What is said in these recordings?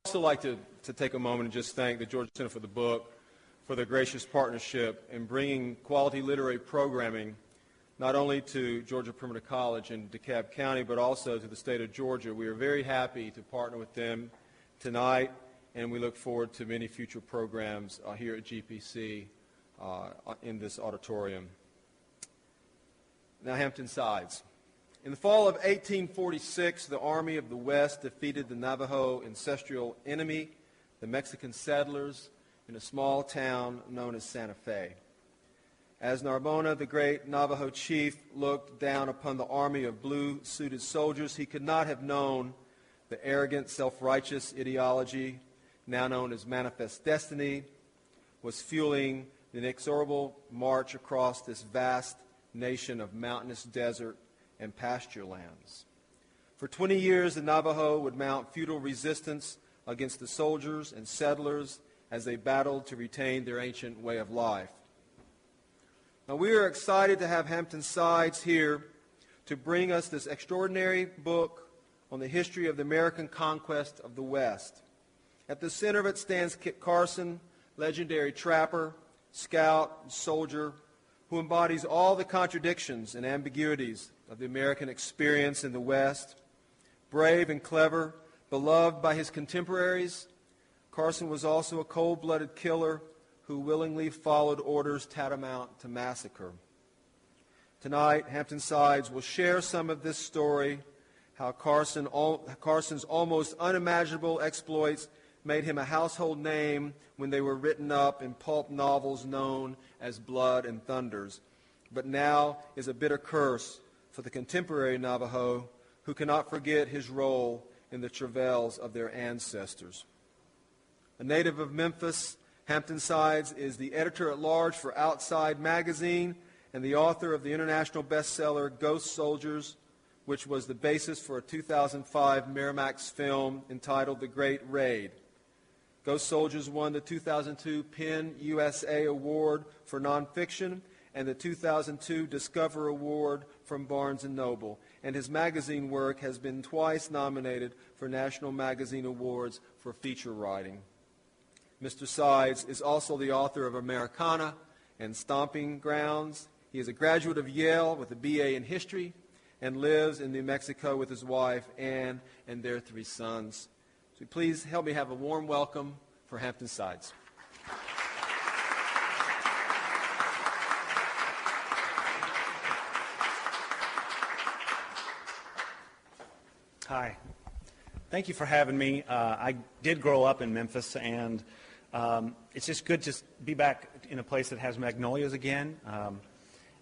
also like to take a moment and just thank the Georgia Center for the Book for their gracious partnership in bringing quality literary programming not only to Georgia Perimeter College in DeKalb County, but also to the state of Georgia. We are very happy to partner with them tonight, and we look forward to many future programs here at GPC in this auditorium. Now, Hampton Sides. In the fall of 1846, the Army of the West defeated the Navajo ancestral enemy, the Mexican settlers, in a small town known as Santa Fe. As Narbona, the great Navajo chief, looked down upon the army of blue-suited soldiers, he could not have known the arrogant, self-righteous ideology, now known as Manifest Destiny, was fueling the inexorable march across this vast nation of mountainous desert and pasture lands. For 20 years, the Navajo would mount futile resistance against the soldiers and settlers as they battled to retain their ancient way of life. Now, we are excited to have Hampton Sides here to bring us this extraordinary book on the history of the American conquest of the West. At the center of it stands Kit Carson, legendary trapper, scout, and soldier, who embodies all the contradictions and ambiguities of the American experience in the West. Brave and clever, beloved by his contemporaries, Carson was also a cold-blooded killer who willingly followed orders tantamount to massacre. Tonight, Hampton Sides will share some of this story, how Carson's almost unimaginable exploits made him a household name when they were written up in pulp novels known as Blood and Thunders, but now is a bitter curse for the contemporary Navajo who cannot forget his role in the travails of their ancestors. A native of Memphis, Hampton Sides is the editor-at-large for Outside Magazine and the author of the international bestseller Ghost Soldiers, which was the basis for a 2005 Miramax film entitled The Great Raid. Ghost Soldiers won the 2002 PEN USA Award for Nonfiction and the 2002 Discover Award from Barnes & Noble, and his magazine work has been twice nominated for National Magazine Awards for feature writing. Mr. Sides is also the author of Americana and Stomping Grounds. He is a graduate of Yale with a BA in history and lives in New Mexico with his wife, Ann, and their 3 sons. So please help me have a warm welcome for Hampton Sides. Hi. Thank you for having me. I did grow up in Memphis, and it's just good to be back in a place that has magnolias again.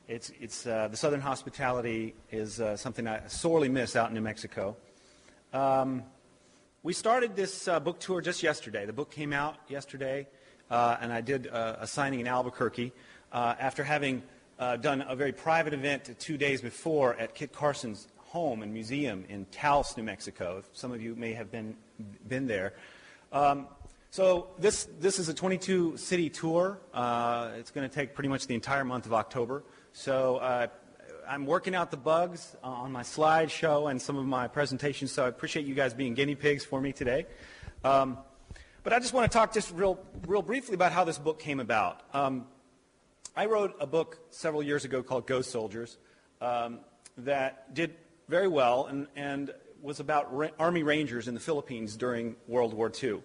The Southern hospitality is something I sorely miss out in New Mexico. We started this book tour just yesterday. The book came out yesterday, and I did a signing in Albuquerque after having done a very private event 2 days before at Kit Carson's home and museum in Taos, New Mexico. Some of you may have been there. So this is a 22-city tour. It's going to take pretty much the entire month of October. So I'm working out the bugs on my slideshow and some of my presentations, so I appreciate you guys being guinea pigs for me today. But I just want to talk just real briefly about how this book came about. I wrote a book several years ago called Ghost Soldiers that did very well and was about Army Rangers in the Philippines during World War II.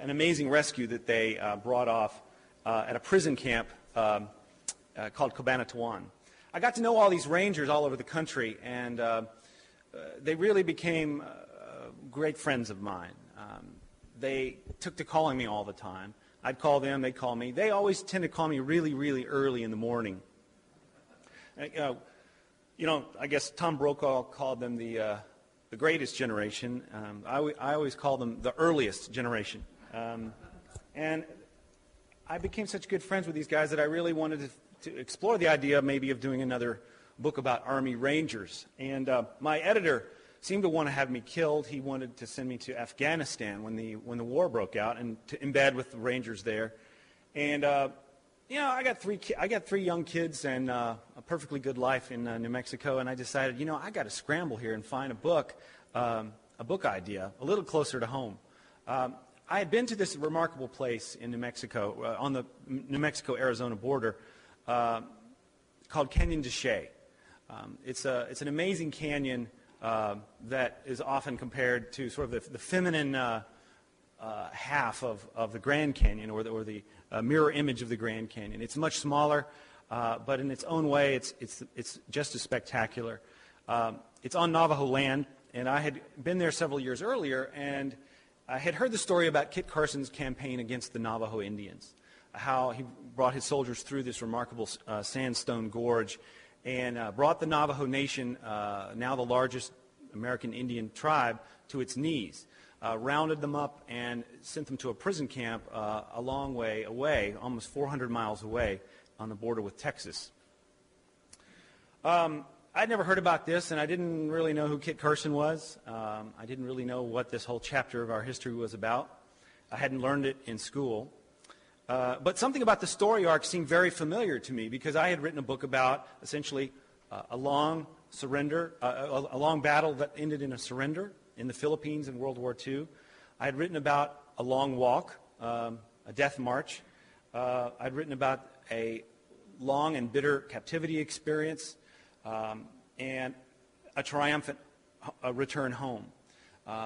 An amazing rescue that they brought off at a prison camp called Cabanatuan. I got to know all these Rangers all over the country, and they really became great friends of mine. They took to calling me all the time. I'd call them, they'd call me. They always tend to call me really, really early in the morning. I guess Tom Brokaw called them the greatest generation. I always call them the earliest generation. And I became such good friends with these guys that I really wanted to explore the idea maybe of doing another book about Army Rangers. And my editor seemed to want to have me killed. He wanted to send me to Afghanistan when the war broke out and to embed with the Rangers there. And I got three young kids and a perfectly good life in New Mexico, and I decided, I got to scramble here and find a book idea a little closer to home. I had been to this remarkable place in New Mexico, on the New Mexico-Arizona border, called Canyon de Chelly. It's an amazing canyon that is often compared to sort of the feminine half of the Grand Canyon, or the mirror image of the Grand Canyon. It's much smaller, but in its own way, it's just as spectacular. It's on Navajo land, and I had been there several years earlier, and I had heard the story about Kit Carson's campaign against the Navajo Indians, how he brought his soldiers through this remarkable sandstone gorge and brought the Navajo Nation, now the largest American Indian tribe, to its knees, rounded them up and sent them to a prison camp a long way away, almost 400 miles away on the border with Texas. I'd never heard about this, and I didn't really know who Kit Carson was. I didn't really know what this whole chapter of our history was about. I hadn't learned it in school. But something about the story arc seemed very familiar to me, because I had written a book about, essentially, a long surrender, a long battle that ended in a surrender in the Philippines in World War II. I had written about a long walk, a death march. I'd written about a long and bitter captivity experience, and a triumphant return home.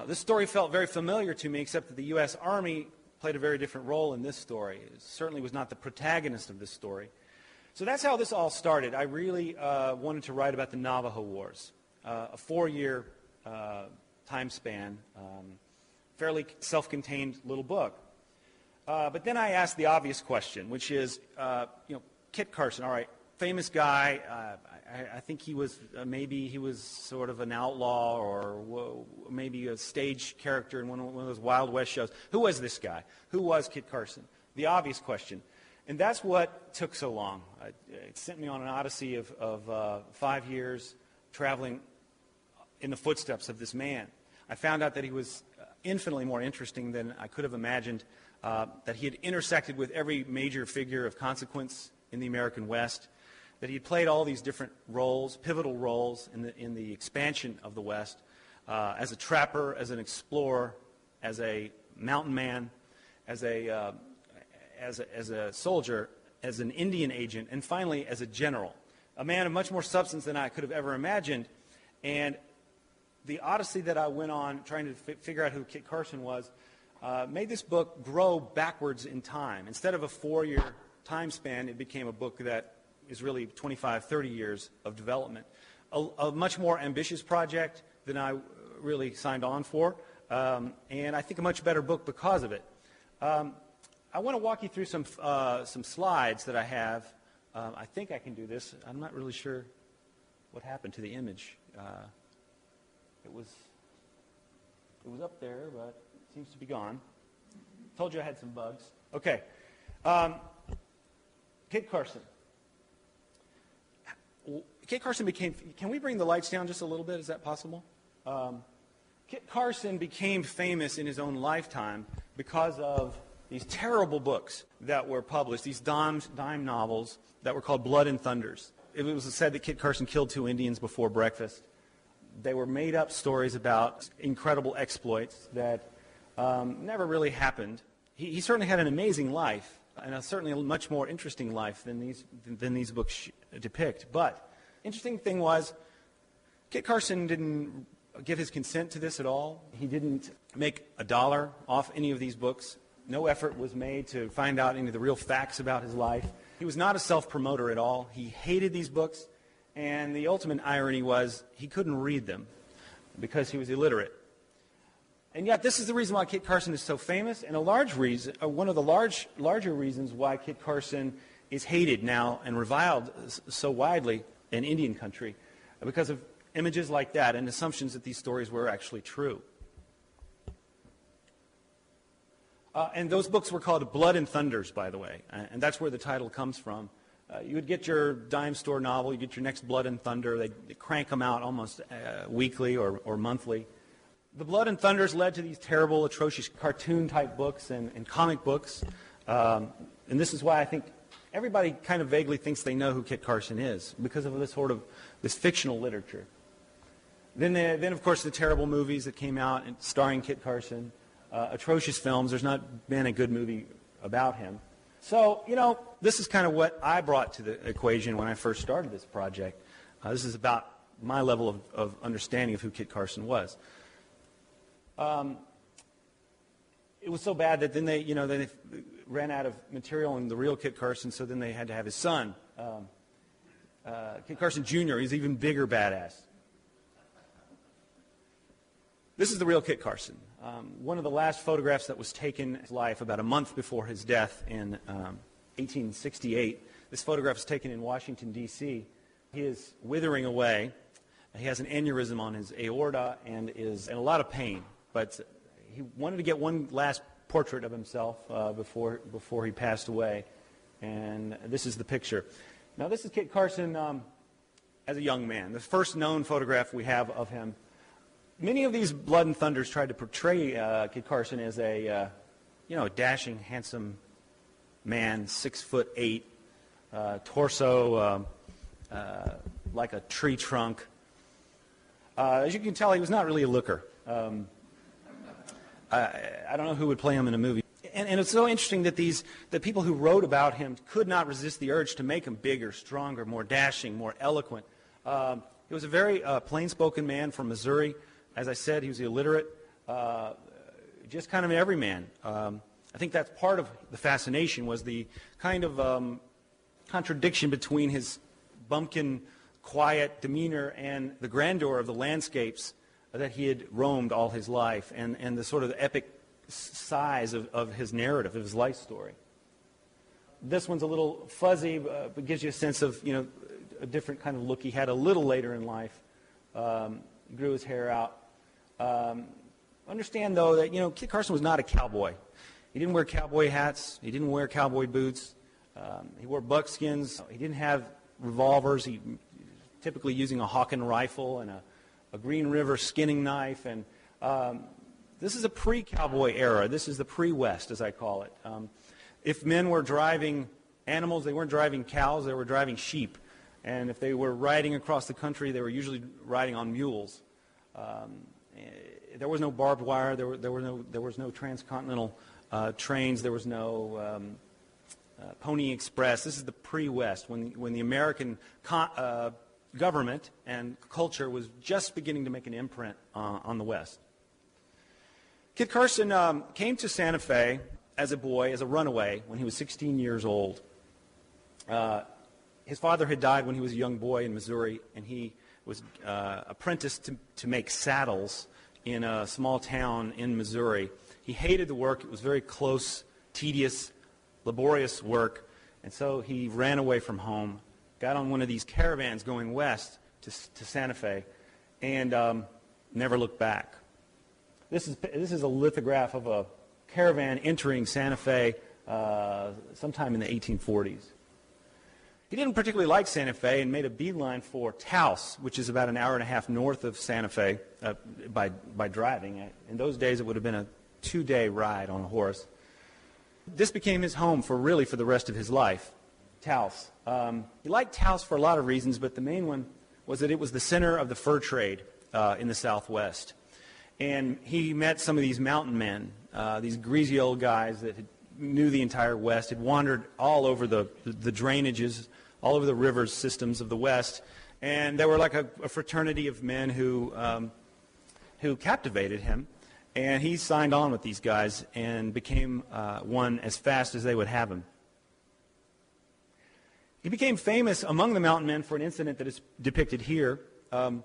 This story felt very familiar to me, except that the U.S. Army played a very different role in this story. It certainly was not the protagonist of this story. So that's how this all started. I really wanted to write about the Navajo Wars, a 4-year time span, fairly self-contained little book. But then I asked the obvious question, which is, Kit Carson, all right, famous guy. I think he was, maybe he was sort of an outlaw, or maybe a stage character in one of those Wild West shows. Who was this guy? Who was Kit Carson? The obvious question. And that's what took so long. It sent me on an odyssey of 5 years traveling in the footsteps of this man. I found out that he was infinitely more interesting than I could have imagined, that he had intersected with every major figure of consequence in the American West, that he had played all these different roles, pivotal roles in the expansion of the West, as a trapper, as an explorer, as a mountain man, as a soldier, as an Indian agent, and finally as a general, a man of much more substance than I could have ever imagined. And the odyssey that I went on trying to figure out who Kit Carson was made this book grow backwards in time. Instead of a 4-year time span, it became a book that is really 25, 30 years of development. A much more ambitious project than I really signed on for, and I think a much better book because of it. I want to walk you through some slides that I have. I think I can do this. I'm not really sure what happened to the image. It was up there, but it seems to be gone. Told you I had some bugs. Okay. Kit Carson. Kit Carson became, can we bring the lights down just a little bit? Is that possible? Kit Carson became famous in his own lifetime because of these terrible books that were published, these dime novels that were called Blood and Thunders. It was said that Kit Carson killed 2 Indians before breakfast. They were made-up stories about incredible exploits that never really happened. He certainly had an amazing life, and certainly a much more interesting life than these books depict. But interesting thing was, Kit Carson didn't give his consent to this at all. He didn't make a dollar off any of these books. No effort was made to find out any of the real facts about his life. He was not a self-promoter at all. He hated these books, and the ultimate irony was he couldn't read them because he was illiterate. And yet this is the reason why Kit Carson is so famous, and a large reason, one of the larger reasons why Kit Carson is hated now and reviled so widely in Indian country, because of images like that and assumptions that these stories were actually true. And those books were called Blood and Thunders, by the way, and that's where the title comes from. You would get your dime store novel, you get your next Blood and Thunder. They crank them out almost weekly or monthly. The Blood and Thunders led to these terrible, atrocious cartoon-type books and comic books. And this is why I think everybody kind of vaguely thinks they know who Kit Carson is, because of this fictional literature. Then of course, the terrible movies that came out starring Kit Carson. atrocious films. There's not been a good movie about him. So, this is kind of what I brought to the equation when I first started this project. This is about my level of understanding of who Kit Carson was. It was so bad that then they ran out of material on the real Kit Carson, so then they had to have his son, Kit Carson Jr. He's an even bigger badass. This is the real Kit Carson. One of the last photographs that was taken in his life about a month before his death in 1868. This photograph was taken in Washington, D.C. He is withering away. He has an aneurysm on his aorta and is in a lot of pain. But he wanted to get one last portrait of himself before he passed away. And this is the picture. Now, this is Kit Carson as a young man. The first known photograph we have of him. Many of these Blood and Thunders tried to portray Kit Carson as a dashing, handsome man, 6'8", torso like a tree trunk. As you can tell, he was not really a looker. I don't know who would play him in a movie. And it's so interesting that the people who wrote about him could not resist the urge to make him bigger, stronger, more dashing, more eloquent. He was a very plain-spoken man from Missouri. As I said, he was illiterate, just kind of an everyman. I think that's part of the fascination, was the kind of contradiction between his bumpkin, quiet demeanor and the grandeur of the landscapes that he had roamed all his life, and the sort of epic size of his narrative, of his life story. This one's a little fuzzy, but gives you a sense of, a different kind of look he had a little later in life. He grew his hair out. Understand, though, that, Kit Carson was not a cowboy. He didn't wear cowboy hats. He didn't wear cowboy boots. He wore buckskins. He didn't have revolvers. He typically using a Hawken rifle and a Green River skinning knife. And this is a pre-cowboy era. This is the pre-West, as I call it. If men were driving animals, they weren't driving cows. They were driving sheep. And if they were riding across the country, they were usually riding on mules. There was no barbed wire. There was no transcontinental trains. There was no Pony Express. This is the pre-West, when the American government and culture was just beginning to make an imprint on the West. Kit Carson came to Santa Fe as a boy, as a runaway, when he was 16 years old. His father had died when he was a young boy in Missouri, and he was apprenticed to make saddles in a small town in Missouri. He hated the work. It was very close, tedious, laborious work, and so he ran away from home, got on one of these caravans going west to Santa Fe, and never looked back. This is a lithograph of a caravan entering Santa Fe sometime in the 1840s. He didn't particularly like Santa Fe and made a beeline for Taos, which is about an hour and a half north of Santa Fe by driving. In those days, it would have been a 2-day ride on a horse. This became his home for the rest of his life, Taos. He liked Taos for a lot of reasons, but the main one was that it was the center of the fur trade in the Southwest. And he met some of these mountain men, these greasy old guys that knew the entire West, had wandered all over the drainages, all over the river systems of the West, and they were like a fraternity of men who captivated him. And he signed on with these guys and became one as fast as they would have him. He became famous among the mountain men for an incident that is depicted here. There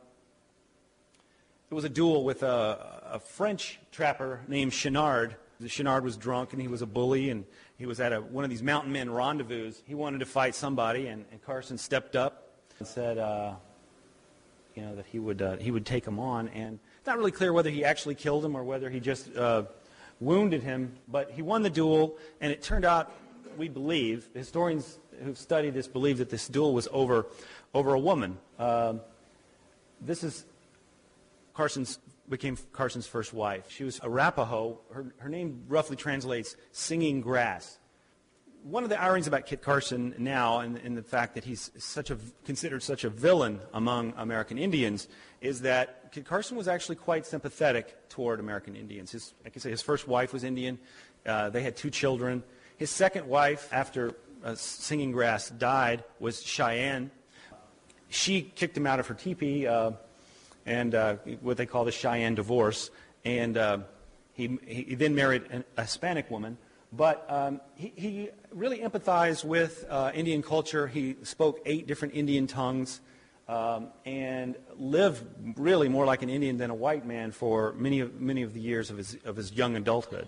was a duel with a French trapper named Chenard. Chenard was drunk and he was a bully, and he was at one of these mountain men rendezvous. He wanted to fight somebody, and Carson stepped up and said, that he would take him on. And it's not really clear whether he actually killed him or whether he just wounded him, but he won the duel, and it turned out, we believe, the historians who've studied this believe that this duel was over a woman. This is became Carson's first wife. She was Arapaho. Her name roughly translates singing grass. One of the ironies about Kit Carson now, and the fact that he's considered such a villain among American Indians, is that that Kit Carson was actually quite sympathetic toward American Indians. His first wife was Indian. They had 2 children. His second wife, after Singing Grass died, was Cheyenne. She kicked him out of her teepee, and what they call the Cheyenne divorce. And he then married a Hispanic woman. But he really empathized with Indian culture. He spoke 8 different Indian tongues and lived really more like an Indian than a white man for many of the years of his young adulthood.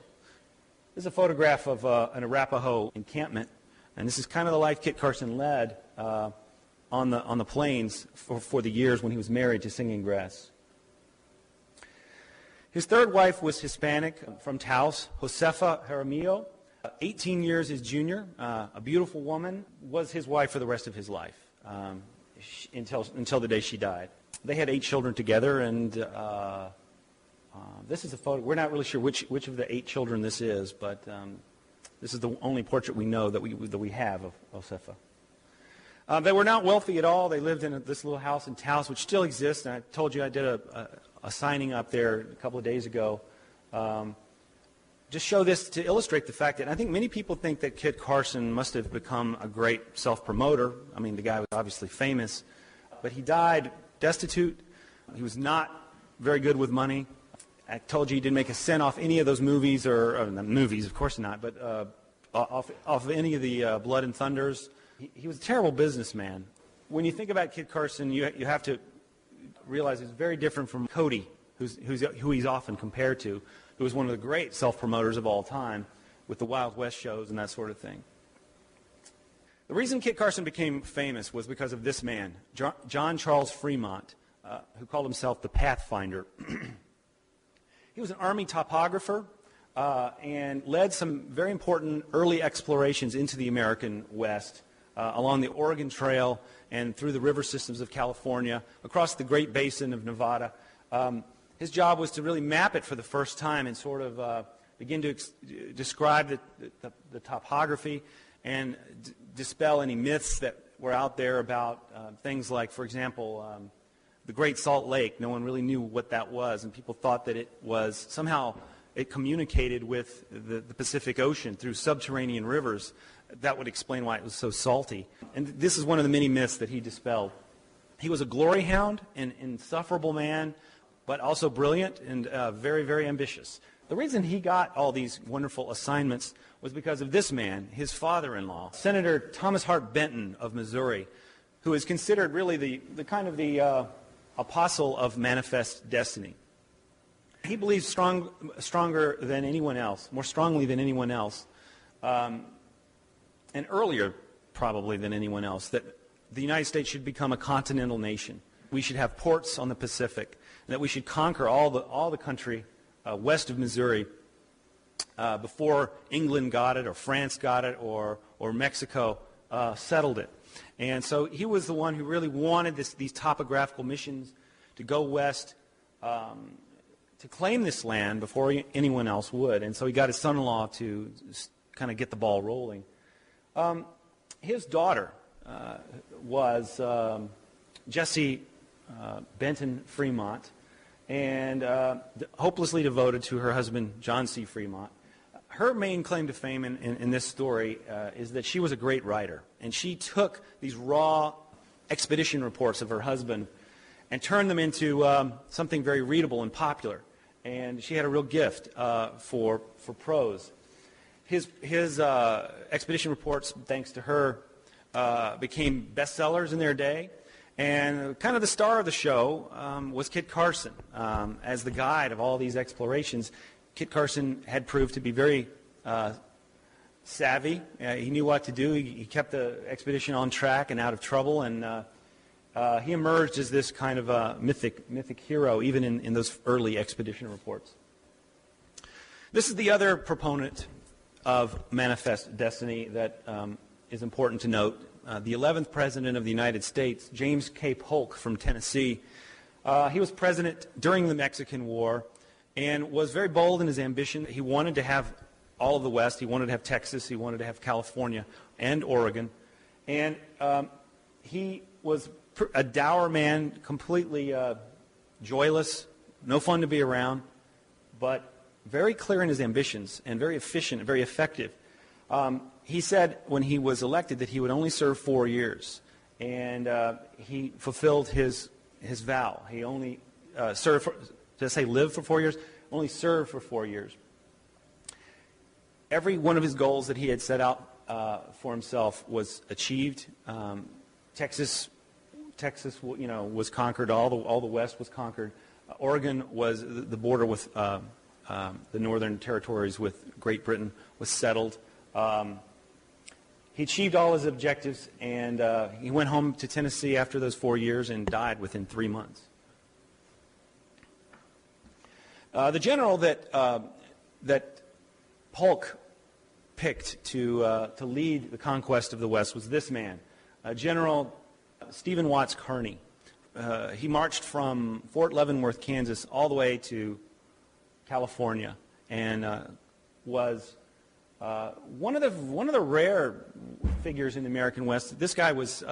This is a photograph of an Arapaho encampment, and this is kind of the life Kit Carson led on the plains for the years when he was married to Singing Grass. His third wife was Hispanic from Taos, Josefa Jaramillo, 18 years his junior, a beautiful woman, was his wife for the rest of his life until the day she died. They had 8 children together, and this is a photo. We're not really sure which of the 8 children this is, but this is the only portrait we know that we have of Josefa. They were not wealthy at all. They lived in this little house in Taos, which still exists. And I told you I did a signing up there a couple of days ago. Just show this to illustrate the fact that I think many people think that Kit Carson must have become a great self-promoter. I mean, the guy was obviously famous, but he died destitute. He was not very good with money. I told you he didn't make a cent off any of those movies, or movies, of course not, but off of any of the Blood and Thunders. He was a terrible businessman. When you think about Kit Carson, you have to realize he's very different from Cody, who he's often compared to, who was one of the great self-promoters of all time with the Wild West shows and that sort of thing. The reason Kit Carson became famous was because of this man, John Charles Fremont, who called himself the Pathfinder. He was an Army topographer and led some very important early explorations into the American West along the Oregon Trail and through the river systems of California, across the Great Basin of Nevada. His job was to really map it for the first time and sort of begin to describe the topography and dispel any myths that were out there about things like, for example, the Great Salt Lake. No one really knew what that was, and people thought that it was somehow it communicated with the Pacific Ocean through subterranean rivers. That would explain why it was so salty. And this is one of the many myths that he dispelled. He was a glory hound, an insufferable man, but also brilliant and very, very ambitious. The reason he got all these wonderful assignments was because of this man, his father-in-law, Senator Thomas Hart Benton of Missouri, who is considered really the kind of the apostle of manifest destiny. He believes stronger than anyone else, more strongly than anyone else, and earlier probably than anyone else, that the United States should become a continental nation. We should have ports on the Pacific, and that we should conquer all the country west of Missouri before England got it, or France got it, or Mexico settled it. And so he was the one who really wanted these topographical missions to go west to claim this land before anyone else would. And so he got his son-in-law to kind of get the ball rolling. His daughter was Jessie Benton Fremont, and hopelessly devoted to her husband, John C. Fremont. Her main claim to fame in this story is that she was a great writer, and she took these raw expedition reports of her husband and turned them into something very readable and popular. And she had a real gift for prose. His expedition reports, thanks to her, became bestsellers in their day. And kind of the star of the show was Kit Carson. As the guide of all these explorations, Kit Carson had proved to be very savvy. He knew what to do. He kept the expedition on track and out of trouble. And he emerged as this kind of a mythic hero, even in those early expedition reports. This is the other proponent of manifest destiny that is important to note. The 11th President of the United States, James K. Polk from Tennessee. He was president during the Mexican War and was very bold in his ambition. He wanted to have all of the West. He wanted to have Texas. He wanted to have California and Oregon. And he was a dour man, completely joyless, no fun to be around, but very clear in his ambitions and very efficient, very effective. He said when he was elected that he would only serve 4 years, and he fulfilled his vow. He only served for, did I say live for 4 years? Only served for 4 years. Every one of his goals that he had set out for himself was achieved. Texas, was conquered. All the West was conquered. Oregon was the border with the northern territories with Great Britain was settled. He achieved all his objectives, and he went home to Tennessee after those 4 years and died within 3 months. The general that Polk picked to lead the conquest of the West was this man, General Stephen Watts Kearny. He marched from Fort Leavenworth, Kansas, all the way to California, and was one of the rare figures in the American West. This guy was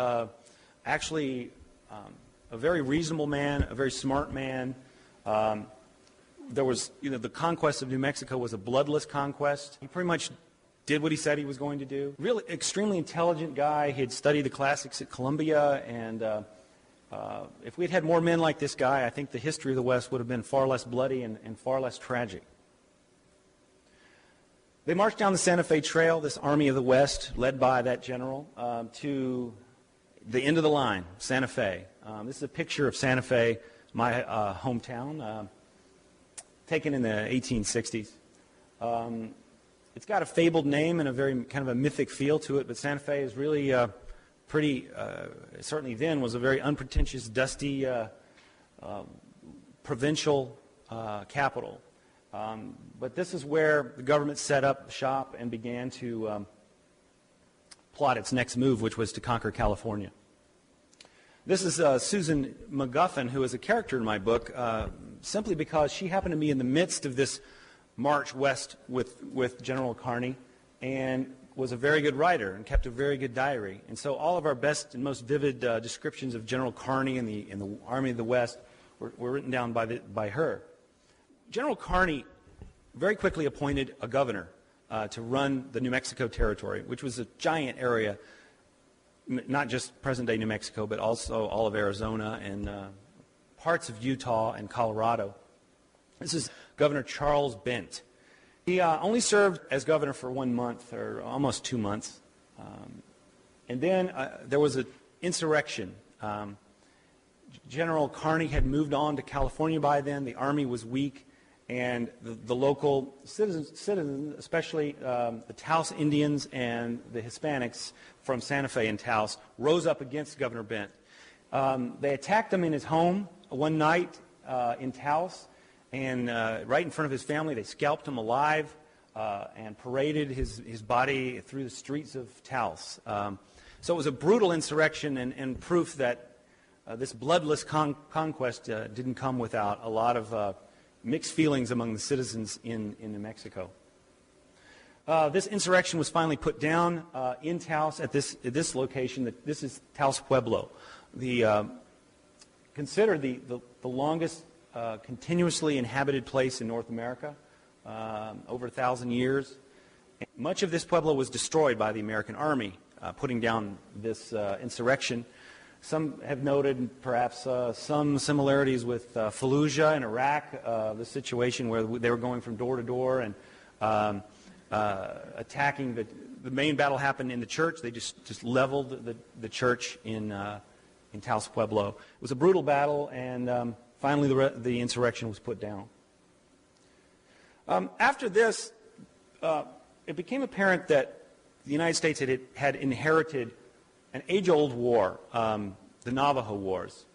actually a very reasonable man, a very smart man. There was, the conquest of New Mexico was a bloodless conquest. He pretty much did what he said he was going to do. Really extremely intelligent guy. He had studied the classics at Columbia, and if we had had more men like this guy, I think the history of the West would have been far less bloody and far less tragic. They marched down the Santa Fe Trail, this Army of the West, led by that general, to the end of the line, Santa Fe. This is a picture of Santa Fe, my hometown, taken in the 1860s. It's got a fabled name and a very kind of a mythic feel to it, but Santa Fe is really pretty, certainly then, was a very unpretentious, dusty provincial capital. But this is where the government set up shop and began to plot its next move, which was to conquer California. This is Susan McGuffin, who is a character in my book, simply because she happened to be in the midst of this march west with General Kearny, and was a very good writer and kept a very good diary. And so all of our best and most vivid descriptions of General Kearny and the Army of the West were written down by her. General Kearny very quickly appointed a governor to run the New Mexico territory, which was a giant area, not just present-day New Mexico, but also all of Arizona and parts of Utah and Colorado. This is Governor Charles Bent. He only served as governor for 1 month, or almost 2 months. And then there was an insurrection. General Kearny had moved on to California by then. The army was weak, and the local citizens, especially the Taos Indians and the Hispanics from Santa Fe and Taos, rose up against Governor Bent. They attacked him in his home one night in Taos, and right in front of his family, they scalped him alive and paraded his body through the streets of Taos. So it was a brutal insurrection and proof that this bloodless conquest didn't come without a lot of mixed feelings among the citizens in New Mexico. This insurrection was finally put down in Taos at this location. This is Taos Pueblo, considered the longest continuously inhabited place in North America, over 1,000 years. And much of this Pueblo was destroyed by the American Army, putting down this insurrection. Some have noted perhaps some similarities with Fallujah in Iraq, the situation where they were going from door to door and attacking. The main battle happened in the church. They just leveled the church in Taos Pueblo. It was a brutal battle, and finally the insurrection was put down. After this, it became apparent that the United States had inherited an age-old war, the Navajo Wars.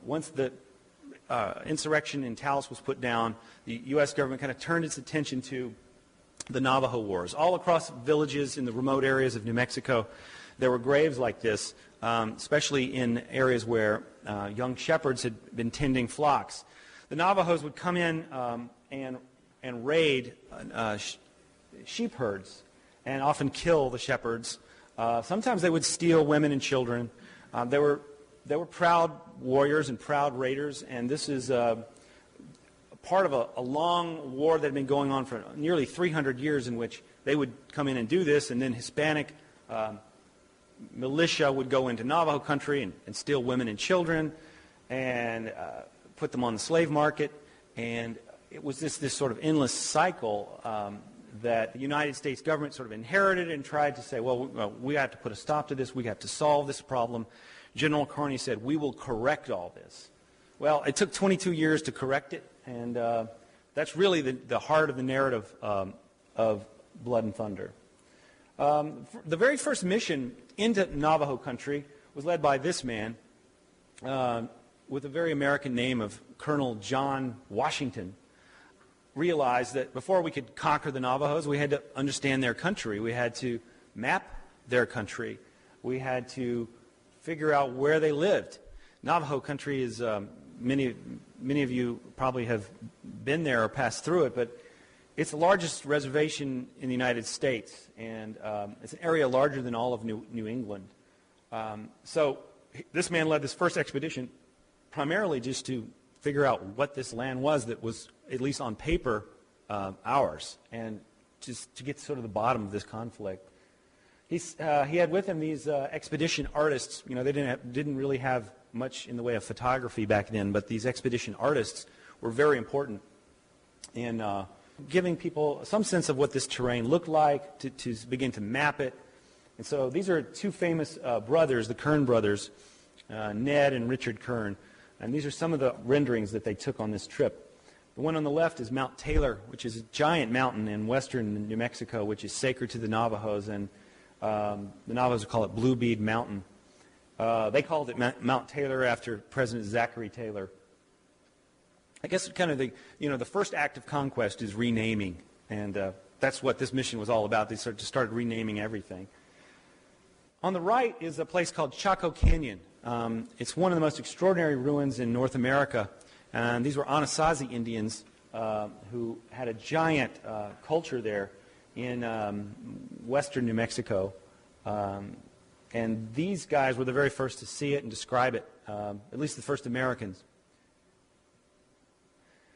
Once the insurrection in Taos was put down, the U.S. government kind of turned its attention to the Navajo Wars. All across villages in the remote areas of New Mexico, there were graves like this, especially in areas where young shepherds had been tending flocks. The Navajos would come in and raid sheep herds and often kill the shepherds. Sometimes they would steal women and children. There They were proud warriors and proud raiders, and this is part of a long war that had been going on for nearly 300 years, in which they would come in and do this, and then Hispanic militia would go into Navajo country and steal women and children and put them on the slave market. And it was this sort of endless cycle that the United States government sort of inherited and tried to say, well, we have to put a stop to this. We have to solve this problem. General Kearny said, we will correct all this. Well, it took 22 years to correct it, and that's really the heart of the narrative of Blood and Thunder. The very first mission into Navajo country was led by this man with a very American name of Colonel John Washington. Realized that before we could conquer the Navajos, we had to understand their country. We had to map their country. We had to figure out where they lived. Navajo country is, many of you probably have been there or passed through it, but it's the largest reservation in the United States, and it's an area larger than all of New England. So this man led this first expedition primarily just to figure out what this land was that was, at least on paper, ours, and just to get to sort of the bottom of this conflict. He had with him these expedition artists. You know, they didn't really have much in the way of photography back then, but these expedition artists were very important in giving people some sense of what this terrain looked like, to begin to map it. And so these are two famous brothers, the Kern brothers, Ned and Richard Kern. And these are some of the renderings that they took on this trip. The one on the left is Mount Taylor, which is a giant mountain in western New Mexico, which is sacred to the Navajos, and the Navajos call it Blue Bead Mountain. They called it Mount Taylor after President Zachary Taylor. I guess kind of the first act of conquest is renaming, and that's what this mission was all about. They started renaming everything. On the right is a place called Chaco Canyon. It's one of the most extraordinary ruins in North America, and these were Anasazi Indians who had a giant culture there in western New Mexico, and these guys were the very first to see it and describe it, at least the first Americans.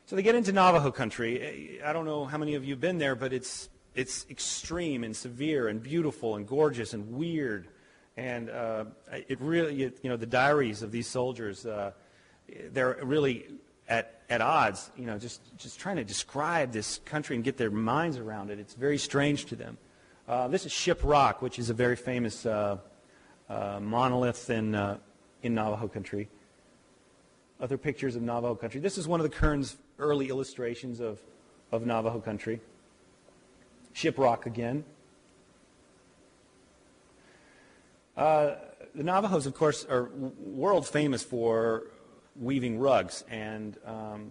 So they get into Navajo country. I don't know how many of you have been there, but it's extreme and severe and beautiful and gorgeous and weird. And it really, the diaries of these soldiers, they're really at odds, just trying to describe this country and get their minds around it. It's very strange to them. This is Ship Rock, which is a very famous monolith in Navajo country. Other pictures of Navajo country. This is one of the Kern's early illustrations of Navajo country. Ship Rock again. The Navajos, of course, are world famous for weaving rugs, and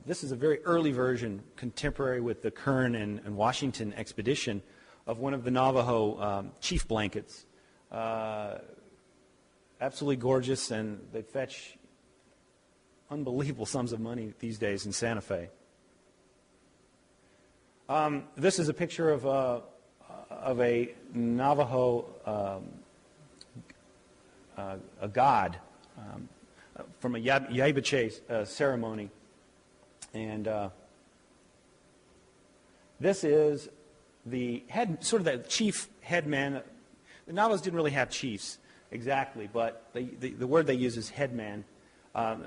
this is a very early version, contemporary with the Kern and Washington expedition, of one of the Navajo chief blankets. Absolutely gorgeous, and they fetch unbelievable sums of money these days in Santa Fe. This is a picture of a Navajo a god from a Yabache ceremony. And this is the head, sort of the chief headman. The Navajos didn't really have chiefs exactly, but the word they use is headman,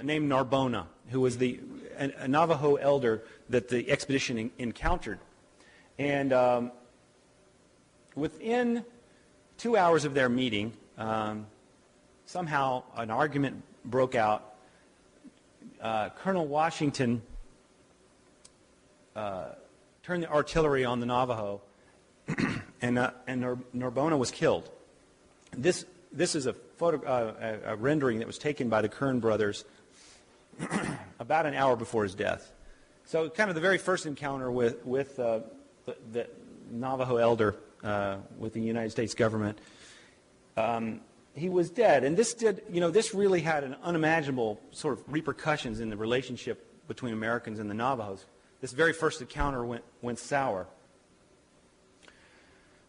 named Narbona, who was a Navajo elder that the expedition encountered. And within 2 hours of their meeting, somehow an argument broke out. Colonel Washington turned the artillery on the Navajo, and Narbona was killed. This is a rendering that was taken by the Kern brothers about an hour before his death. So kind of the very first encounter with the Navajo elder with the United States government. He was dead, and this really had an unimaginable sort of repercussions in the relationship between Americans and the Navajos. This very first encounter went sour.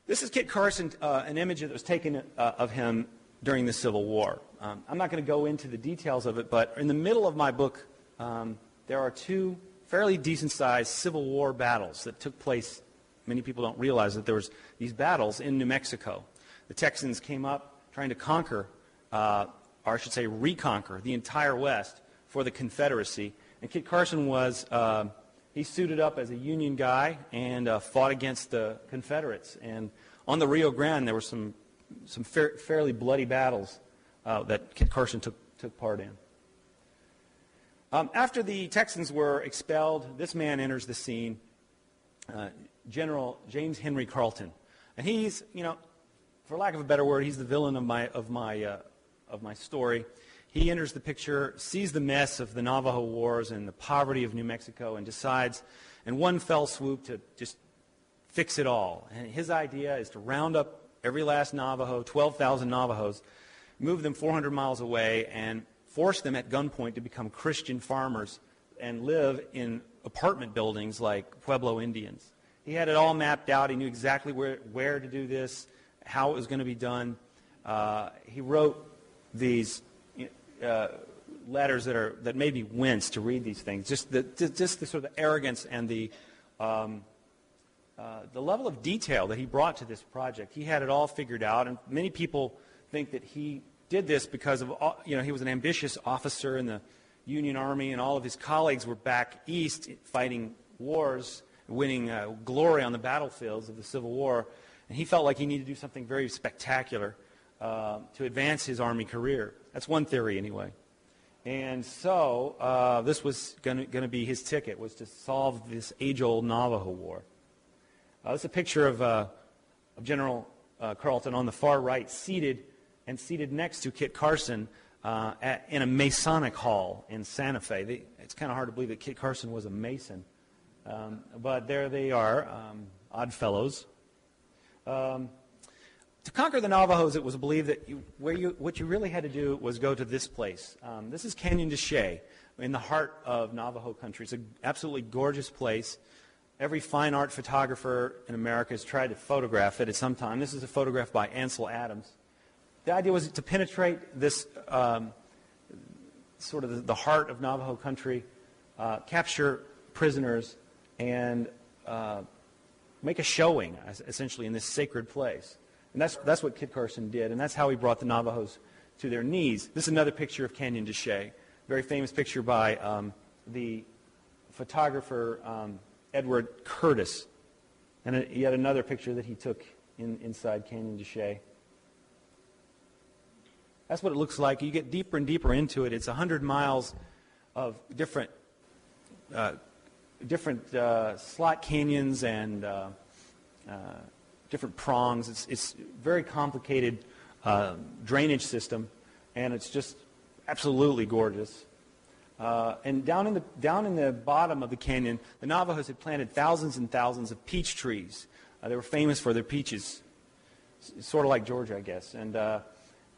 This is Kit Carson, an image that was taken of him during the Civil War. I'm not going to go into the details of it, but in the middle of my book, there are two fairly decent-sized Civil War battles that took place. Many people don't realize that there was these battles in New Mexico. The Texans came up trying to conquer, or I should say reconquer, the entire West for the Confederacy. And Kit Carson was, he suited up as a Union guy and fought against the Confederates. And on the Rio Grande, there were some fairly bloody battles that Kit Carson took part in. After the Texans were expelled, this man enters the scene, General James Henry Carleton. And he's, for lack of a better word, he's the villain of my story. He enters the picture, sees the mess of the Navajo Wars and the poverty of New Mexico, and decides in one fell swoop to just fix it all. And his idea is to round up every last Navajo, 12,000 Navajos, move them 400 miles away, and force them at gunpoint to become Christian farmers and live in apartment buildings like Pueblo Indians. He had it all mapped out. He knew exactly where to do this, how it was going to be done. He wrote these letters that made me wince to read these things. Just the sort of arrogance and the level of detail that he brought to this project. He had it all figured out, and many people think that he did this because of, he was an ambitious officer in the Union Army, and all of his colleagues were back east fighting wars, winning glory on the battlefields of the Civil War, and he felt like he needed to do something very spectacular to advance his Army career. That's one theory, anyway. And so this was going to be his ticket, was to solve this age-old Navajo War. This is a picture of General Carleton on the far right, seated next to Kit Carson in a Masonic hall in Santa Fe. It's kind of hard to believe that Kit Carson was a Mason. But there they are, odd fellows. To conquer the Navajos, it was believed that what you really had to do was go to this place. This is Canyon de Chelly, in the heart of Navajo country. It's an absolutely gorgeous place. Every fine art photographer in America has tried to photograph it at some time. This is a photograph by Ansel Adams. The idea was to penetrate this sort of the heart of Navajo country, capture prisoners, and make a showing, essentially, in this sacred place. And that's what Kit Carson did, and that's how he brought the Navajos to their knees. This is another picture of Canyon de Chelly, very famous picture by the photographer Edward Curtis. And yet another picture that he took inside Canyon de Chelly. That's what it looks like. You get deeper and deeper into it. It's 100 miles of different slot canyons and different prongs. It's very complicated drainage system, and it's just absolutely gorgeous. And down in the bottom of the canyon, the Navajos had planted thousands and thousands of peach trees. They were famous for their peaches, sort of like Georgia, I guess. And I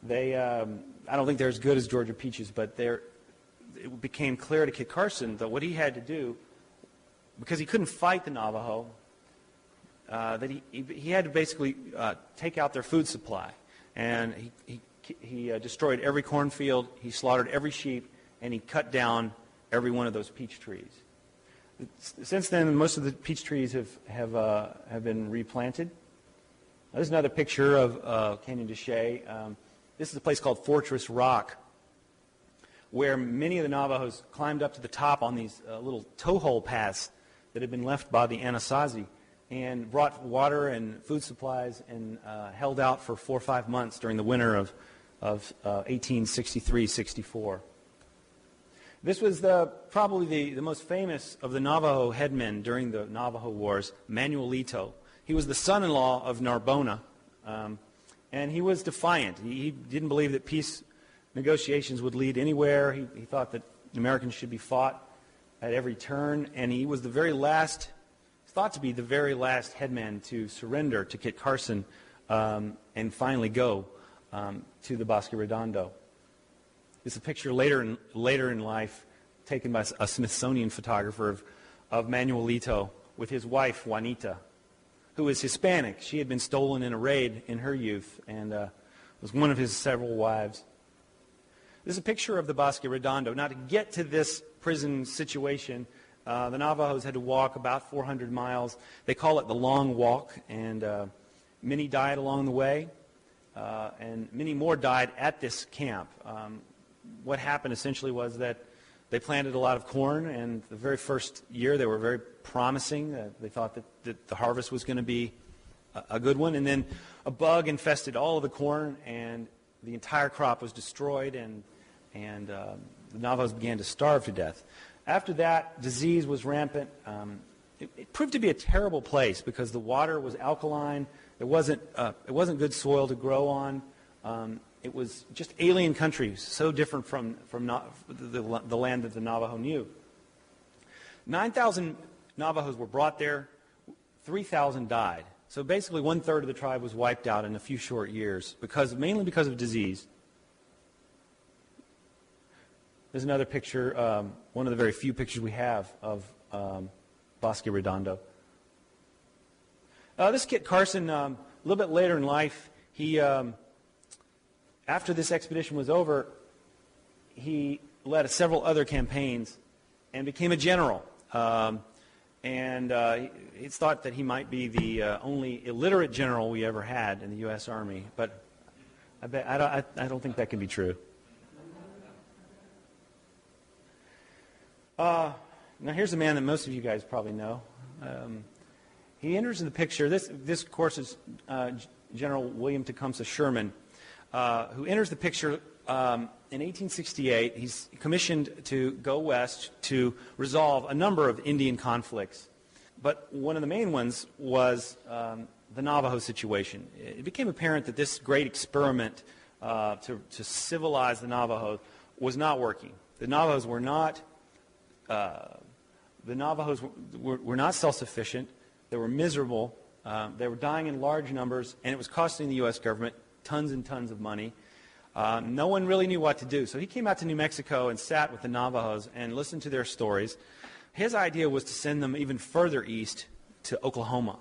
don't think they're as good as Georgia peaches, but it became clear to Kit Carson that what he had to do, because he couldn't fight the Navajo, that he had to basically take out their food supply. And he destroyed every cornfield, he slaughtered every sheep, and he cut down every one of those peach trees. Since then, most of the peach trees have been replanted. This is another picture of Canyon de Chelly. This is a place called Fortress Rock, where many of the Navajos climbed up to the top on these little toehold paths that had been left by the Anasazi, and brought water and food supplies and held out for 4 or 5 months during the winter of 1863-64. This was probably the most famous of the Navajo headmen during the Navajo Wars, Manuelito. He was the son-in-law of Narbona, and he was defiant. He didn't believe that peace negotiations would lead anywhere. He thought that Americans should be fought at every turn, and he was thought to be the very last headman to surrender to Kit Carson and finally go to the Bosque Redondo. It's a picture later in life taken by a Smithsonian photographer of Manuelito with his wife, Juanita, who is Hispanic. She had been stolen in a raid in her youth and was one of his several wives. This is a picture of the Bosque Redondo. Now, to get to this prison situation, the Navajos had to walk about 400 miles. They call it the Long Walk, and many died along the way, and many more died at this camp. What happened essentially was that they planted a lot of corn, and the very first year they were very promising. They thought that the harvest was going to be a good one, and then a bug infested all of the corn, and the entire crop was destroyed, and the Navajos began to starve to death. After that, disease was rampant. It proved to be a terrible place because the water was alkaline. It wasn't good soil to grow on. It was just alien country, so different from the land that the Navajo knew. 9,000 Navajos were brought there. 3,000 died. So basically 1/3 of the tribe was wiped out in a few short years, mainly because of disease. There's another picture, one of the very few pictures we have of Bosque Redondo. This Kit Carson, a little bit later in life, he, after this expedition was over, he led several other campaigns and became a general. It's thought that he might be the only illiterate general we ever had in the U.S. Army, but I don't think that can be true. Now here's a man that most of you guys probably know. He enters in the picture. This of course, is General William Tecumseh Sherman, who enters the picture in 1868. He's commissioned to go west to resolve a number of Indian conflicts. But one of the main ones was the Navajo situation. It became apparent that this great experiment to civilize the Navajo was not working. The Navajos were not self-sufficient. They were miserable. They were dying in large numbers, and it was costing the U.S. government tons and tons of money. No one really knew what to do. So he came out to New Mexico and sat with the Navajos and listened to their stories. His idea was to send them even further east to Oklahoma.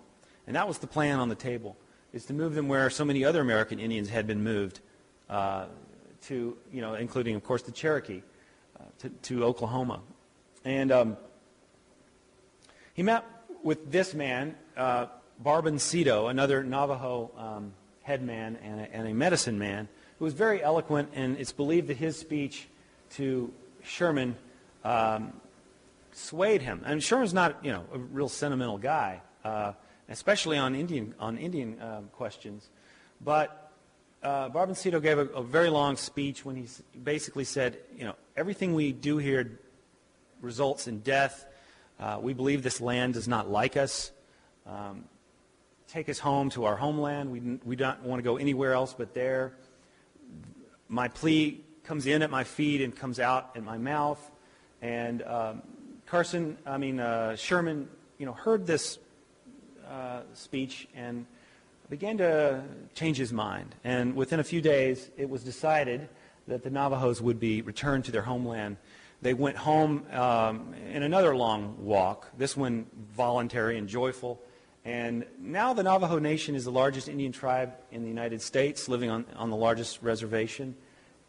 And that was the plan on the table, is to move them where so many other American Indians had been moved, including, of course, the Cherokee, to Oklahoma. And he met with this man, Barboncito, another Navajo headman and a medicine man, who was very eloquent, and it's believed that his speech to Sherman swayed him. And Sherman's not, a real sentimental guy, especially on Indian questions. But Barboncito gave a very long speech when he basically said, everything we do here results in death. We believe this land does not like us. Take us home to our homeland. We don't want to go anywhere else but there. My plea comes in at my feet and comes out at my mouth. And Sherman, heard this speech and began to change his mind. And within a few days, it was decided that the Navajos would be returned to their homeland. They went home in another long walk, this one voluntary and joyful. And now the Navajo Nation is the largest Indian tribe in the United States, living on the largest reservation.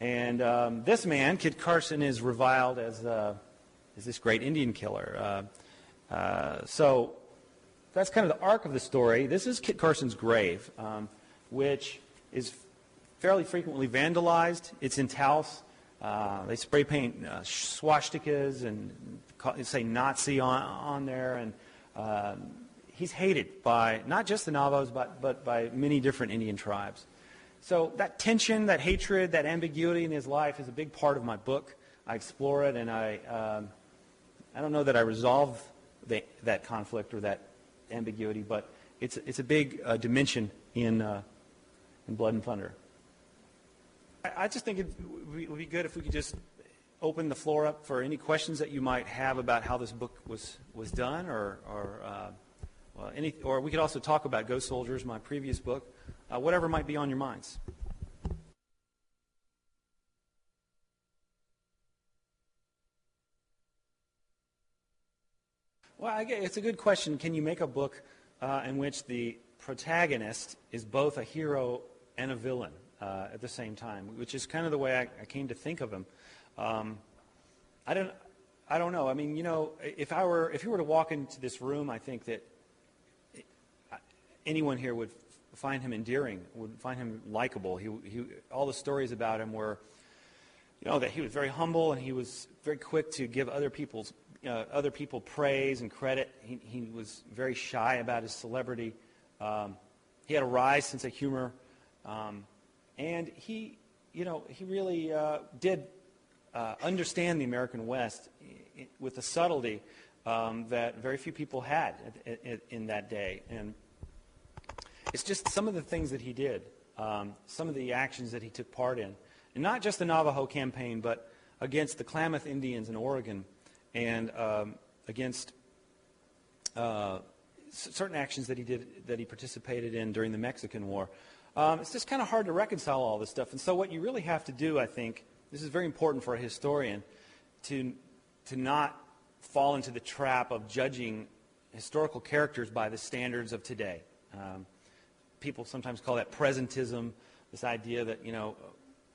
And this man, Kit Carson, is reviled as this great Indian killer. So that's kind of the arc of the story. This is Kit Carson's grave, which is fairly frequently vandalized. It's in Taos. They spray paint swastikas and say Nazi on there. And he's hated by not just the Navajos, but by many different Indian tribes. So that tension, that hatred, that ambiguity in his life is a big part of my book. I explore it, and I don't know that I resolve that conflict or that ambiguity, but it's a big dimension in Blood and Thunder. I just think it would be good if we could just open the floor up for any questions that you might have about how this book was done, or we could also talk about Ghost Soldiers, my previous book, whatever might be on your minds. Well, it's a good question. Can you make a book in which the protagonist is both a hero and a villain? at the same time, which is kind of the way I came to think of him. I don't know. I mean, you know, if you were to walk into this room, I think that anyone here would find him endearing, would find him likable. All the stories about him were, you know, that he was very humble and he was very quick to give other people praise and credit. He was very shy about his celebrity. He had a wry sense of humor, and he really did understand the American West with a subtlety that very few people had in that day. And it's just some of the things that he did, some of the actions that he took part in. And not just the Navajo campaign, but against the Klamath Indians in Oregon and against certain actions that he participated in during the Mexican War. It's just kind of hard to reconcile all this stuff. And so what you really have to do, I think, this is very important for a historian, to not fall into the trap of judging historical characters by the standards of today. People sometimes call that presentism, this idea that, you know,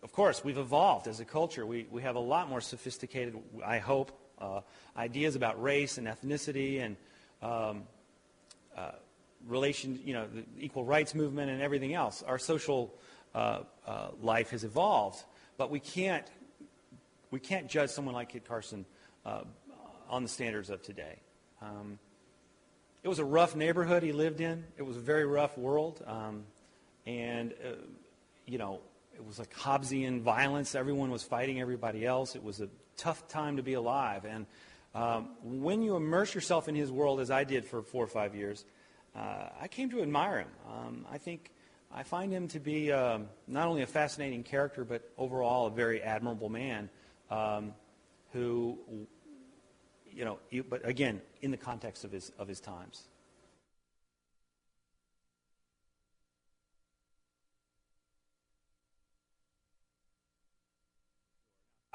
of course, we've evolved as a culture. We have a lot more sophisticated, I hope, ideas about race and ethnicity and relation, you know, the equal rights movement and everything else. Our social life has evolved, but we can't judge someone like Kit Carson on the standards of today. It was a rough neighborhood he lived in. It was a very rough world, and you know, it was like Hobbesian violence. Everyone was fighting everybody else. It was a tough time to be alive. And when you immerse yourself in his world, as I did for 4 or 5 years, I came to admire him. I find him to be not only a fascinating character, but overall a very admirable man who, you know, but again, in the context of his times.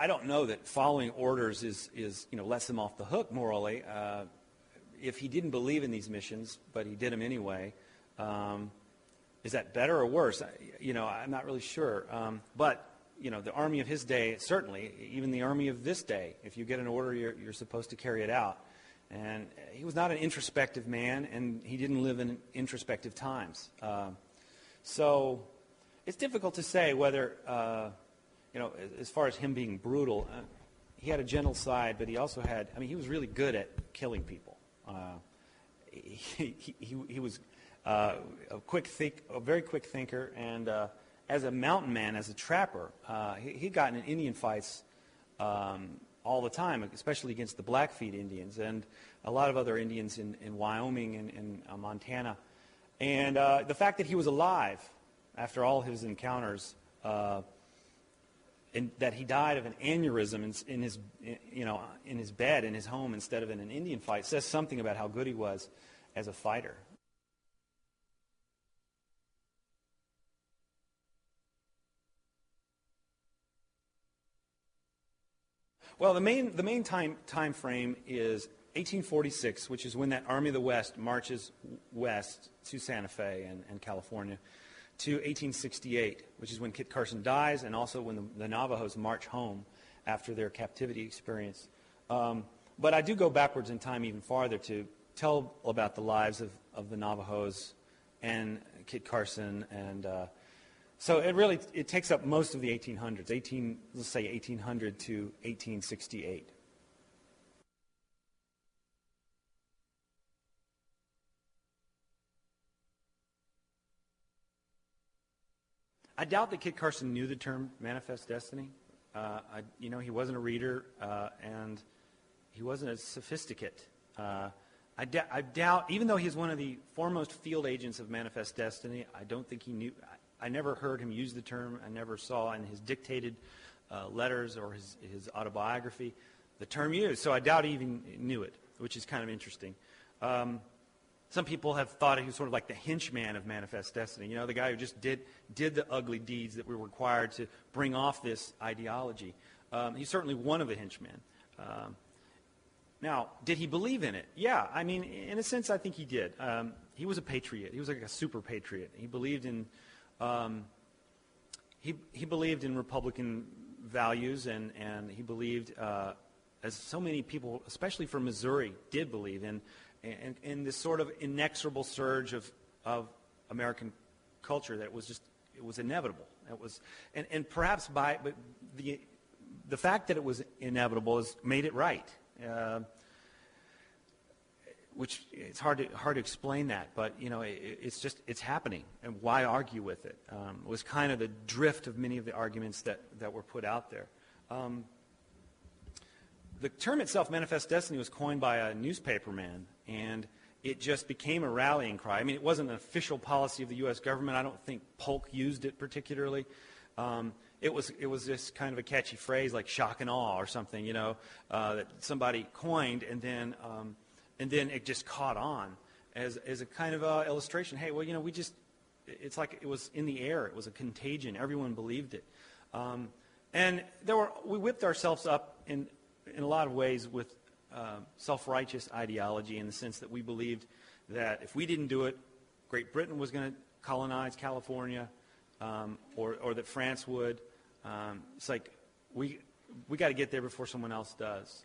I don't know that following orders is you know, lets him off the hook morally. If he didn't believe in these missions, but he did them anyway, is that better or worse? You know, I'm not really sure. But you know, the army of his day, certainly, even the army of this day, if you get an order, you're supposed to carry it out. And he was not an introspective man, and he didn't live in introspective times. So it's difficult to say whether, you know, as far as him being brutal, he had a gentle side, but he also had, I mean, he was really good at killing people. He was a very quick thinker, and as a mountain man, as a trapper, he'd gotten in Indian fights all the time, especially against the Blackfeet Indians and a lot of other Indians in Wyoming and Montana. And the fact that he was alive after all his encounters, and that he died of an aneurysm in his bed in his home instead of in an Indian fight, says something about how good he was as a fighter. Well, the main time frame is 1846, which is when that Army of the West marches west to Santa Fe and California, to 1868, which is when Kit Carson dies, and also when the Navajos march home after their captivity experience. But I do go backwards in time even farther to tell about the lives of the Navajos and Kit Carson, and so it takes up most of the 1800s, let's say 1800 to 1868. I doubt that Kit Carson knew the term manifest destiny. He wasn't a reader, and he wasn't a sophisticate. I doubt, even though he's one of the foremost field agents of manifest destiny, I don't think he knew. I never heard him use the term. I never saw in his dictated letters or his autobiography the term used. So I doubt he even knew it, which is kind of interesting. Some people have thought he was sort of like the henchman of manifest destiny. You know, the guy who just did the ugly deeds that were required to bring off this ideology. He's certainly one of the henchmen. Now, did he believe in it? Yeah, I mean, in a sense, I think he did. He was a patriot. He was like a super patriot. He believed in he believed in Republican values, and he believed, as so many people, especially from Missouri, did believe in this sort of inexorable surge of American culture that was just, it was inevitable. It was, and perhaps but the fact that it was inevitable has made it right. Which it's hard to explain that, but it's happening, and why argue with it? It was kind of the drift of many of the arguments that were put out there. The term itself, manifest destiny, was coined by a newspaperman, and it just became a rallying cry. I mean, it wasn't an official policy of the U.S. government. I don't think Polk used it particularly. It was this kind of a catchy phrase like shock and awe or something, that somebody coined, and then it just caught on as a kind of illustration. Hey, well, it's like it was in the air. It was a contagion. Everyone believed it. And we whipped ourselves up in a lot of ways with self-righteous ideology, in the sense that we believed that if we didn't do it, Great Britain was going to colonize California, or that France would. It's like we got to get there before someone else does.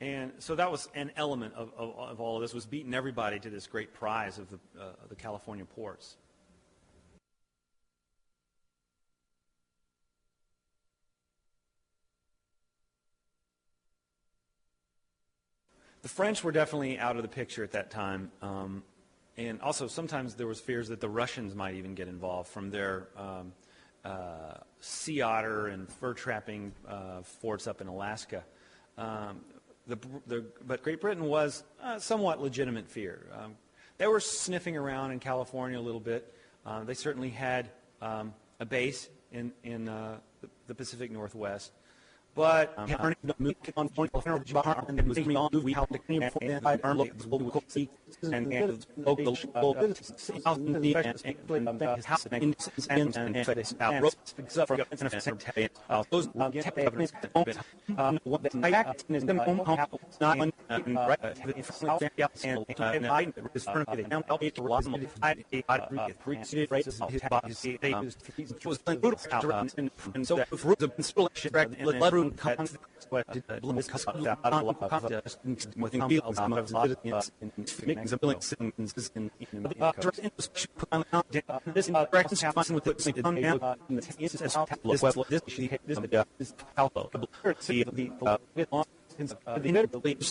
And so that was an element of all of this, was beating everybody to this great prize of the California ports. The French were definitely out of the picture at that time, and also sometimes there was fears that the Russians might even get involved from their sea otter and fur trapping forts up in Alaska. But Great Britain was somewhat legitimate fear. They were sniffing around in California a little bit. They certainly had a base in the Pacific Northwest. But